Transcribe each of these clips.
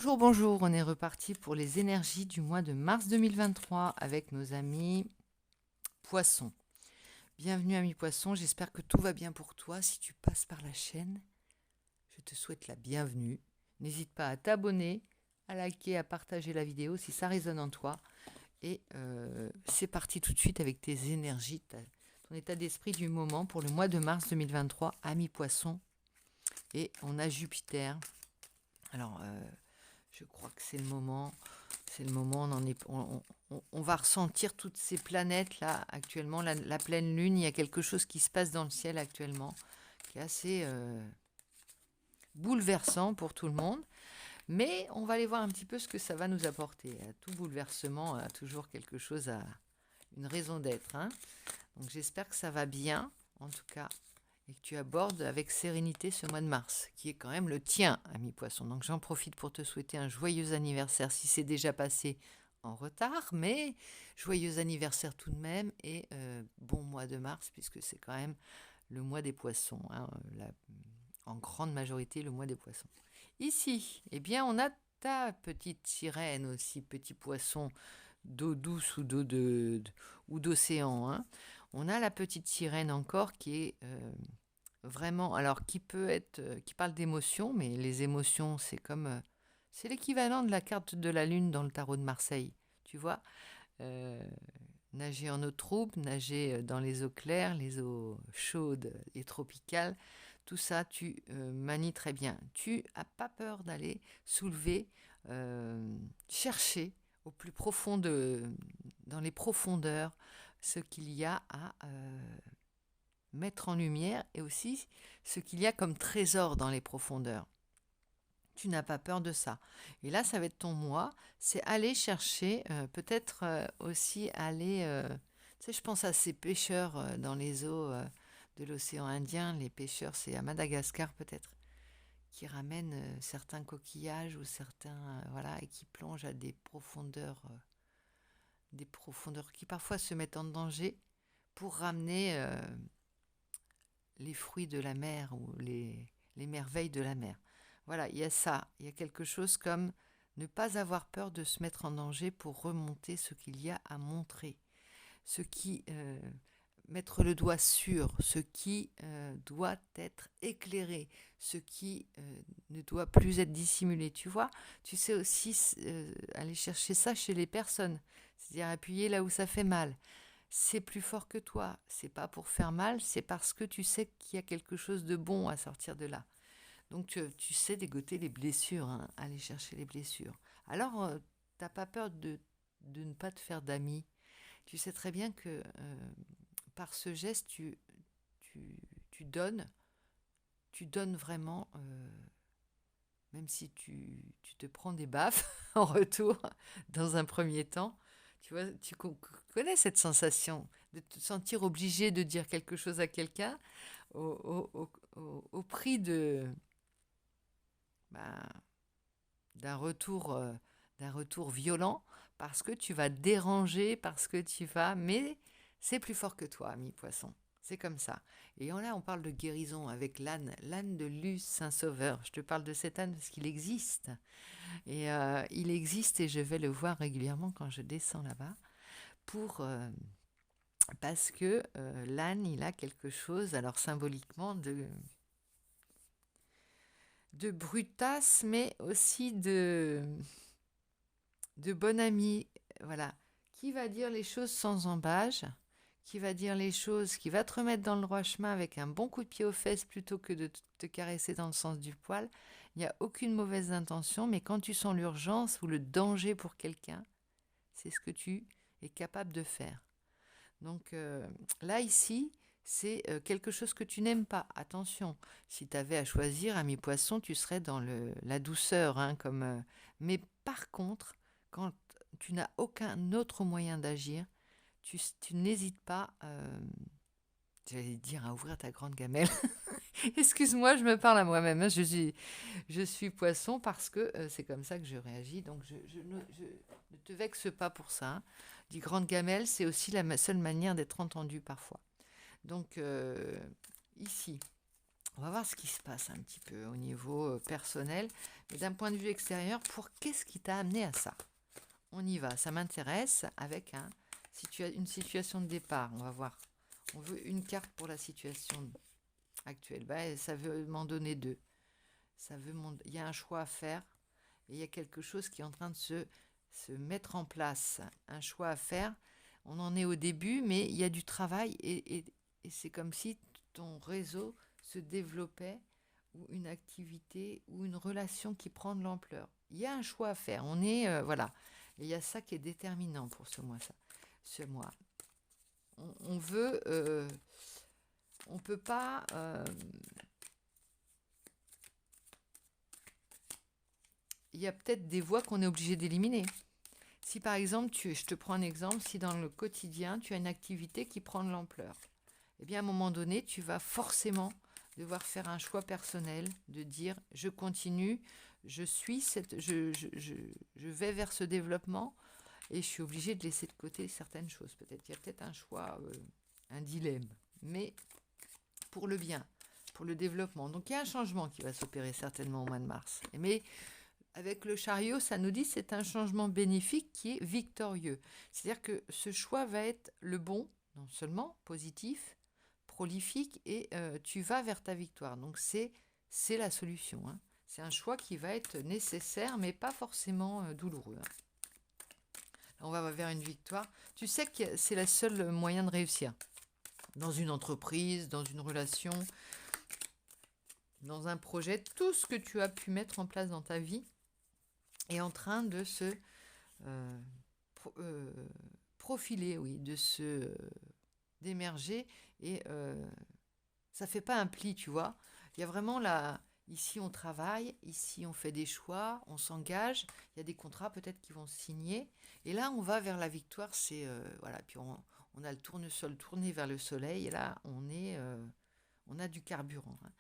Bonjour, bonjour, on est reparti pour les énergies du mois de mars 2023 avec nos amis poissons. Bienvenue amis poissons, j'espère que tout va bien pour toi. Si tu passes par la chaîne, je te souhaite la bienvenue. N'hésite pas à t'abonner, à liker, à partager la vidéo si ça résonne en toi. Et c'est parti tout de suite avec tes énergies, ton état d'esprit du moment pour le mois de mars 2023, amis poissons. Et on a Jupiter. Alors, je crois que c'est le moment. C'est le moment, on va ressentir toutes ces planètes là actuellement, la pleine lune, il y a quelque chose qui se passe dans le ciel actuellement qui est assez bouleversant pour tout le monde. Mais on va aller voir un petit peu ce que ça va nous apporter. Tout bouleversement a toujours quelque chose à une raison d'être. Hein. Donc j'espère que ça va bien, en tout cas, et que tu abordes avec sérénité ce mois de mars, qui est quand même le tien, ami poisson. Donc j'en profite pour te souhaiter un joyeux anniversaire si c'est déjà passé en retard, mais joyeux anniversaire tout de même et bon mois de mars, puisque c'est quand même le mois des poissons, hein, en grande majorité le mois des poissons. Ici, eh bien, on a ta petite sirène aussi, petit poisson d'eau douce ou ou d'océan. Hein. On a la petite sirène encore qui est vraiment, alors qui peut être, qui parle d'émotions, mais les émotions, c'est l'équivalent de la carte de la lune dans le tarot de Marseille, tu vois. Euh, Nager en eau trouble, nager dans les eaux claires, les eaux chaudes et tropicales, tout ça, tu manies très bien. Tu n'as pas peur d'aller soulever, chercher au plus profond dans les profondeurs, ce qu'il y a à mettre en lumière et aussi ce qu'il y a comme trésor dans les profondeurs. Tu n'as pas peur de ça. Et là, ça va être ton moi, c'est aller chercher, peut-être aussi aller... tu sais, je pense à ces pêcheurs dans les eaux de l'océan Indien. Les pêcheurs, c'est à Madagascar peut-être, qui ramènent certains coquillages ou certains... voilà, et qui plongent à des profondeurs qui parfois se mettent en danger pour ramener les fruits de la mer ou les merveilles de la mer. Voilà, il y a ça, il y a quelque chose comme ne pas avoir peur de se mettre en danger pour remonter ce qu'il y a à montrer, ce qui mettre le doigt sur, ce qui doit être éclairé, ce qui ne doit plus être dissimulé. Tu vois, tu sais aussi aller chercher ça chez les personnes, c'est-à-dire appuyer là où ça fait mal, c'est plus fort que toi. C'est pas pour faire mal, c'est parce que tu sais qu'il y a quelque chose de bon à sortir de là. Donc tu sais dégoter les blessures, hein, aller chercher les blessures. Alors, t'as pas peur de ne pas te faire d'amis. Tu sais très bien que par ce geste, tu, tu donnes, tu donnes vraiment, même si tu te prends des baffes en retour dans un premier temps, tu vois, connais cette sensation de te sentir obligé de dire quelque chose à quelqu'un au prix ben, d'un retour violent parce que tu vas déranger, parce que tu vas... Mais c'est plus fort que toi, ami poisson. C'est comme ça. Et là, on parle de guérison avec l'âne de Luce Saint-Sauveur. Je te parle de cet âne parce qu'il existe. Et il existe et je vais le voir régulièrement quand je descends là-bas pour... parce que l'âne, il a quelque chose, alors symboliquement, de brutasse, mais aussi de bon ami, voilà, qui va dire les choses sans embâge, qui va dire les choses, qui va te remettre dans le droit chemin avec un bon coup de pied aux fesses plutôt que de te caresser dans le sens du poil. Il n'y a aucune mauvaise intention, mais quand tu sens l'urgence ou le danger pour quelqu'un, c'est ce que tu es capable de faire. Donc là, ici, c'est quelque chose que tu n'aimes pas. Attention, si tu avais à choisir, ami poisson, tu serais dans la douceur. Hein, mais par contre, quand tu n'as aucun autre moyen d'agir, tu n'hésites pas, j'allais dire, à ouvrir ta grande gamelle. Excuse-moi, je me parle à moi-même. Hein, je suis poisson parce que c'est comme ça que je réagis. Donc je ne te vexe pas pour ça. Hein. Dis grande gamelle, c'est aussi la seule manière d'être entendu parfois. Donc ici, On va voir ce qui se passe un petit peu au niveau personnel, mais d'un point de vue extérieur, qu'est-ce qui t'a amené à ça? On y va, ça m'intéresse avec une situation de départ. On va voir. On veut une carte pour la situation actuelle. Ça veut m'en donner deux. Il y a un choix à faire et il y a quelque chose qui est en train de se mettre en place. Un choix à faire. On en est au début, mais il y a du travail et c'est comme si ton réseau se développait ou une activité ou une relation qui prend de l'ampleur. Il y a un choix à faire. On est, voilà. Et il y a ça qui est déterminant pour ce mois. Ce mois. On veut... on ne peut pas... il y a peut-être des voies qu'on est obligé d'éliminer. Si par exemple, je te prends un exemple, si dans le quotidien, tu as une activité qui prend de l'ampleur, eh bien à un moment donné, tu vas forcément devoir faire un choix personnel, de dire je continue, je vais vers ce développement et je suis obligé de laisser de côté certaines choses. Peut-être il y a peut-être un choix, un dilemme, mais pour le bien, pour le développement. Donc il y a un changement qui va s'opérer certainement au mois de mars. Mais avec le chariot, ça nous dit que c'est un changement bénéfique qui est victorieux. C'est-à-dire que ce choix va être le bon, non seulement positif, prolifique, et tu vas vers ta victoire. Donc c'est la solution. Hein. C'est un choix qui va être nécessaire, mais pas forcément douloureux. Hein. On va vers une victoire. Tu sais que c'est le seul moyen de réussir. Dans une entreprise, dans une relation, dans un projet, tout ce que tu as pu mettre en place dans ta vie est en train de se profiler, oui, d'émerger. Et ça fait pas un pli, tu vois. Il y a vraiment ici on travaille, ici on fait des choix, on s'engage. Il y a des contrats peut-être qui vont se signer. Et là, on va vers la victoire. C'est voilà. Puis on a le tournesol tourné vers le soleil. Et là, on a du carburant. Hein.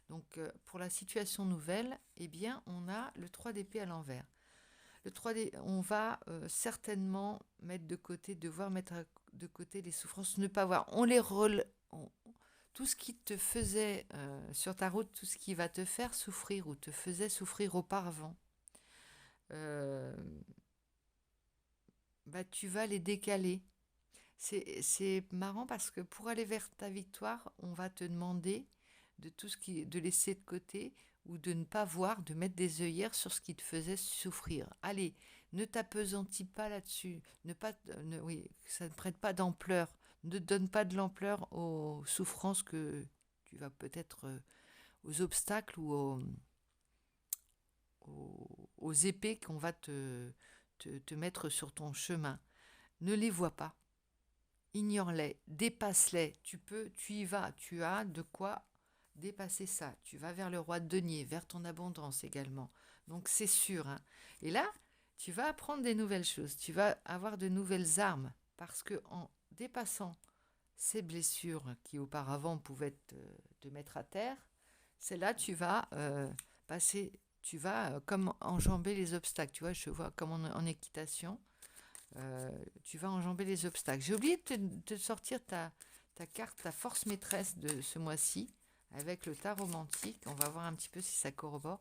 Donc, pour la situation nouvelle, eh bien, on a le 3 d'épée à l'envers. Le 3D, on va certainement devoir mettre de côté les souffrances, ne pas voir. Tout ce qui te faisait sur ta route, tout ce qui va te faire souffrir ou te faisait souffrir auparavant, tu vas les décaler. C'est marrant parce que pour aller vers ta victoire, on va te demander de laisser de côté ou de ne pas voir, de mettre des œillères sur ce qui te faisait souffrir. Allez, ne t'appesantis pas là-dessus. Ça ne prête pas d'ampleur. Ne donne pas de l'ampleur aux souffrances que tu vas peut-être, aux obstacles ou aux épées qu'on va te mettre sur ton chemin. Ne les vois pas. Ignore-les, dépasse-les. Tu y vas, tu as de quoi dépasser ça. Tu vas vers le roi de denier, vers ton abondance également. Donc c'est sûr. Hein. Et là, tu vas apprendre des nouvelles choses. Tu vas avoir de nouvelles armes. Parce que en dépassant ces blessures qui auparavant pouvaient te mettre à terre, c'est là tu vas passer, tu vas comme enjamber les obstacles. Tu vois, je vois comme en équitation. Tu vas enjamber les obstacles. J'ai oublié de te sortir ta carte, ta force maîtresse de ce mois-ci, avec le tas romantique. On va voir un petit peu si ça corrobore.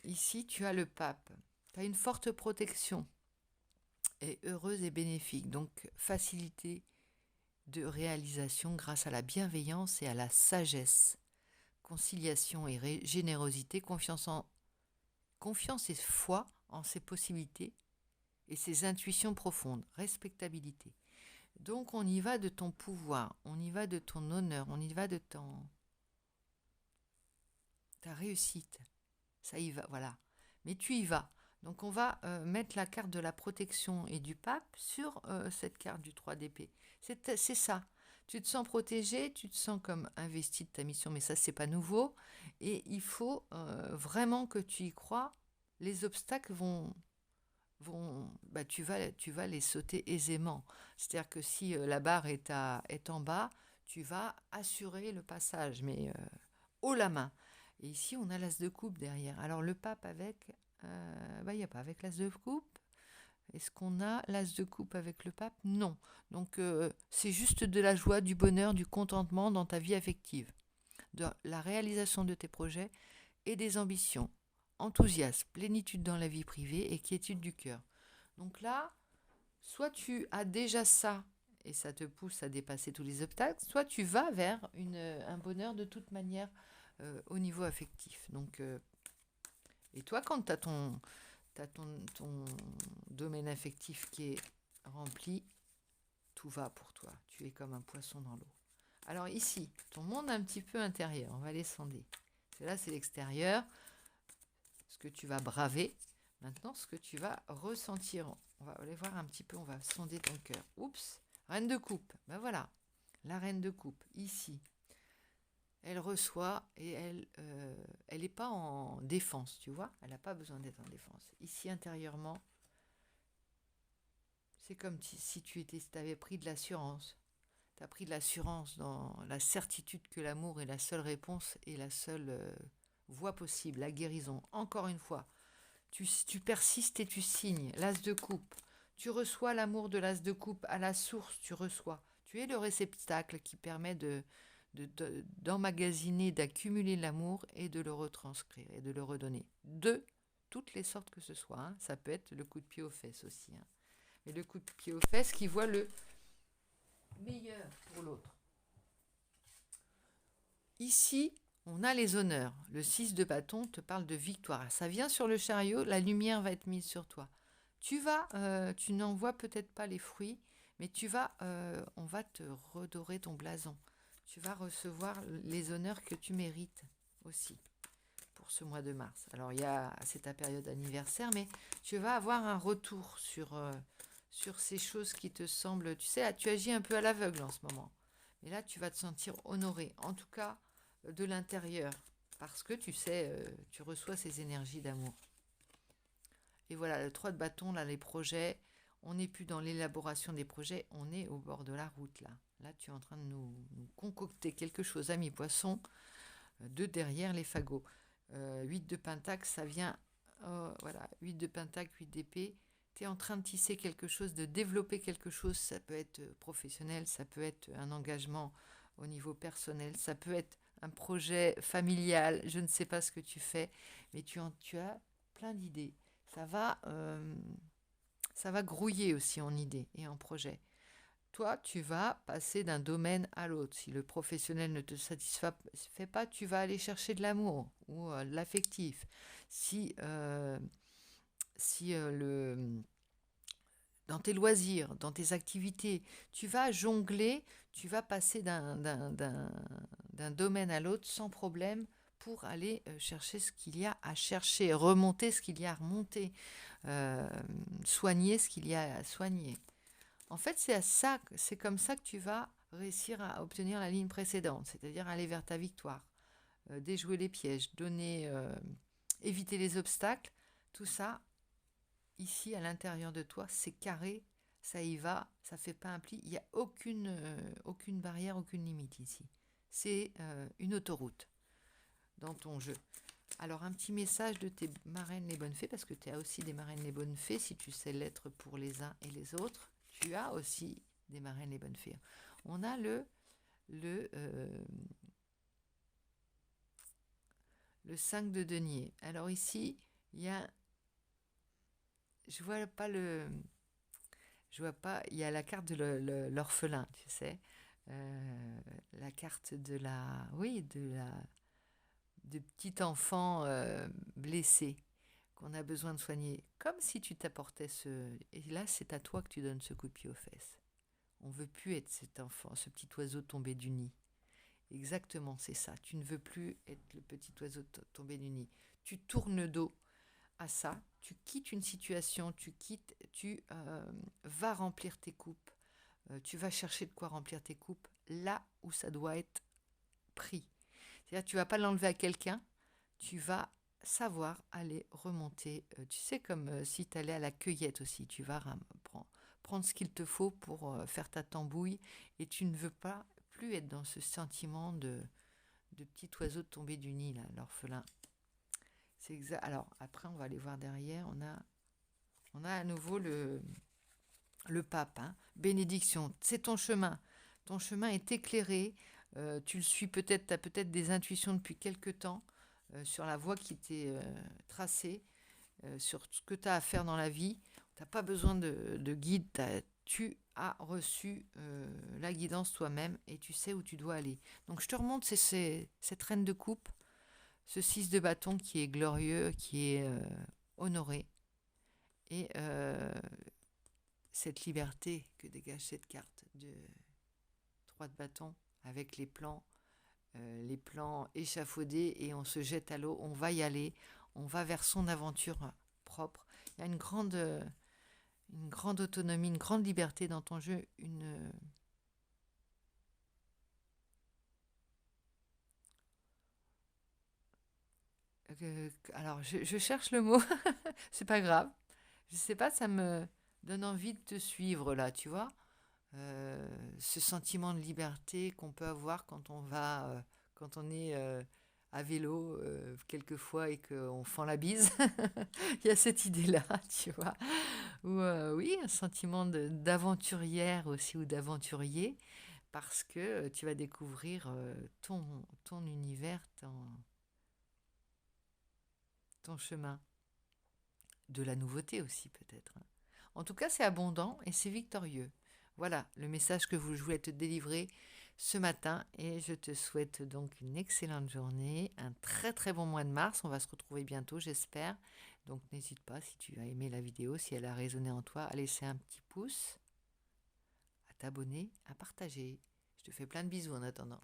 Ici, tu as le pape. Tu as une forte protection, et heureuse et bénéfique. Donc, facilité de réalisation grâce à la bienveillance et à la sagesse. Conciliation et générosité, confiance et foi en ses possibilités et ses intuitions profondes, respectabilité. Donc on y va de ton pouvoir, on y va de ton honneur, on y va de ta réussite. Ça y va, voilà. Mais tu y vas. Donc on va mettre la carte de la protection et du pape sur cette carte du 3 d'épée. C'est ça. Tu te sens protégé, tu te sens comme investi de ta mission, mais ça, c'est pas nouveau. Et il faut vraiment que tu y crois. Les obstacles tu vas les sauter aisément. C'est-à-dire que si la barre est en bas, tu vas assurer le passage, mais haut la main. Et ici, on a l'as de coupe derrière. Alors, le pape avec... il n'y a pas avec l'as de coupe. Est-ce qu'on a l'as de coupe avec le pape? Non. Donc, c'est juste de la joie, du bonheur, du contentement dans ta vie affective. de la réalisation de tes projets et des ambitions. Enthousiasme, plénitude dans la vie privée et quiétude du cœur. Donc là, soit tu as déjà ça et ça te pousse à dépasser tous les obstacles, soit tu vas vers un bonheur de toute manière au niveau affectif. Donc, et toi, quand tu as ton domaine affectif qui est rempli, tout va pour toi. Tu es comme un poisson dans l'eau. Alors ici, ton monde un petit peu intérieur, on va les sonder. Là, c'est l'extérieur, ce que tu vas braver. Maintenant, ce que tu vas ressentir. On va aller voir un petit peu, on va sonder ton cœur. Oups, reine de coupe. Ben voilà, la reine de coupe, ici. Elle reçoit et elle n'est pas en défense, tu vois. Elle n'a pas besoin d'être en défense. Ici, intérieurement, c'est comme si tu avais pris de l'assurance. Tu as pris de l'assurance dans la certitude que l'amour est la seule réponse et la seule voie possible, la guérison. Encore une fois, tu persistes et tu signes. L'as de coupe. Tu reçois l'amour de l'as de coupe à la source, tu reçois. Tu es le réceptacle qui permet d'emmagasiner, d'accumuler l'amour et de le retranscrire et de le redonner. De toutes les sortes que ce soit. Hein. Ça peut être le coup de pied aux fesses aussi. Hein. Mais le coup de pied aux fesses qui voit le meilleur pour l'autre. Ici, on a les honneurs. Le 6 de bâton te parle de victoire. Ça vient sur le chariot, la lumière va être mise sur toi. Tu n'en vois peut-être pas les fruits, mais on va te redorer ton blason. Tu vas recevoir les honneurs que tu mérites aussi pour ce mois de mars. Alors, c'est ta période anniversaire, mais tu vas avoir un retour sur ces choses qui te semblent... Tu sais, tu agis un peu à l'aveugle en ce moment. Mais là, tu vas te sentir honoré, en tout cas de l'intérieur, parce que tu sais, tu reçois ces énergies d'amour. Et voilà, le 3 de bâton, là, les projets, on n'est plus dans l'élaboration des projets, on est au bord de la route, là. Là, tu es en train de nous concocter quelque chose, ami poisson, de derrière les fagots. 8 de pentacle, ça vient, voilà, 8 de pentacle, 8 d'épée. Tu es en train de tisser quelque chose, de développer quelque chose. Ça peut être professionnel, ça peut être un engagement au niveau personnel, ça peut être un projet familial. Je ne sais pas ce que tu fais, mais tu as plein d'idées. Ça va grouiller aussi en idées et en projets. Toi, tu vas passer d'un domaine à l'autre. Si le professionnel ne te satisfait pas, tu vas aller chercher de l'amour ou de l'affectif. Dans tes loisirs, dans tes activités, tu vas jongler, tu vas passer d'un domaine à l'autre sans problème pour aller chercher ce qu'il y a à chercher, remonter ce qu'il y a à remonter, soigner ce qu'il y a à soigner. En fait, c'est comme ça que tu vas réussir à obtenir la ligne précédente, c'est-à-dire aller vers ta victoire, déjouer les pièges, éviter les obstacles. Tout ça, ici, à l'intérieur de toi, c'est carré, ça y va, ça fait pas un pli. Il n'y a aucune barrière, aucune limite ici. C'est une autoroute dans ton jeu. Alors, un petit message de tes marraines les bonnes fées, parce que tu as aussi des marraines les bonnes fées, si tu sais l'être pour les uns et les autres. Tu as aussi des marraines les bonnes fées. On a le 5 de denier. Alors ici, il y a... Je vois pas, il y a la carte de l'orphelin, tu sais. La carte de petit enfant blessé qu'on a besoin de soigner. Comme si tu t'apportais Et là, c'est à toi que tu donnes ce coup de pied aux fesses. On ne veut plus être cet enfant, ce petit oiseau tombé du nid. Exactement, c'est ça. Tu ne veux plus être le petit oiseau tombé du nid. Tu tournes le dos à ça. Tu quittes une situation, tu vas remplir tes coupes. Tu vas chercher de quoi remplir tes coupes là où ça doit être pris. C'est-à-dire, tu ne vas pas l'enlever à quelqu'un, tu vas savoir aller remonter. Tu sais, comme si tu allais à la cueillette aussi, tu vas prendre ce qu'il te faut pour faire ta tambouille et tu ne veux pas plus être dans ce sentiment de petit oiseau tombé du nid, là, l'orphelin. C'est exact. Alors, après, on va aller voir derrière. On a à nouveau le pape. Hein. Bénédiction, c'est ton chemin. Ton chemin est éclairé. Tu le suis peut-être, tu as peut-être des intuitions depuis quelque temps sur la voie qui t'est tracée, sur ce que tu as à faire dans la vie. Tu n'as pas besoin de guide, tu as reçu la guidance toi-même et tu sais où tu dois aller. Donc je te remonte cette reine de coupe, ce 6 de bâton qui est glorieux, qui est honoré, et cette liberté que dégage cette carte de 3 de bâton avec les plans échafaudés, et on se jette à l'eau, on va y aller, on va vers son aventure propre. Il y a une grande autonomie, une grande liberté dans ton jeu, alors je cherche le mot, c'est pas grave. Je sais pas, ça me donne envie de te suivre là, tu vois. Ce sentiment de liberté qu'on peut avoir quand on est à vélo quelquefois et qu'on fend la bise. Il y a cette idée-là, tu vois. Ou oui, un sentiment d'aventurière aussi ou d'aventurier parce que tu vas découvrir ton univers, ton chemin. De la nouveauté aussi peut-être, hein. En tout cas, c'est abondant et c'est victorieux. Voilà le message que je voulais te délivrer ce matin, et je te souhaite donc une excellente journée, un très très bon mois de mars. On va se retrouver bientôt, j'espère. Donc n'hésite pas, si tu as aimé la vidéo, si elle a résonné en toi, à laisser un petit pouce, à t'abonner, à partager. Je te fais plein de bisous en attendant.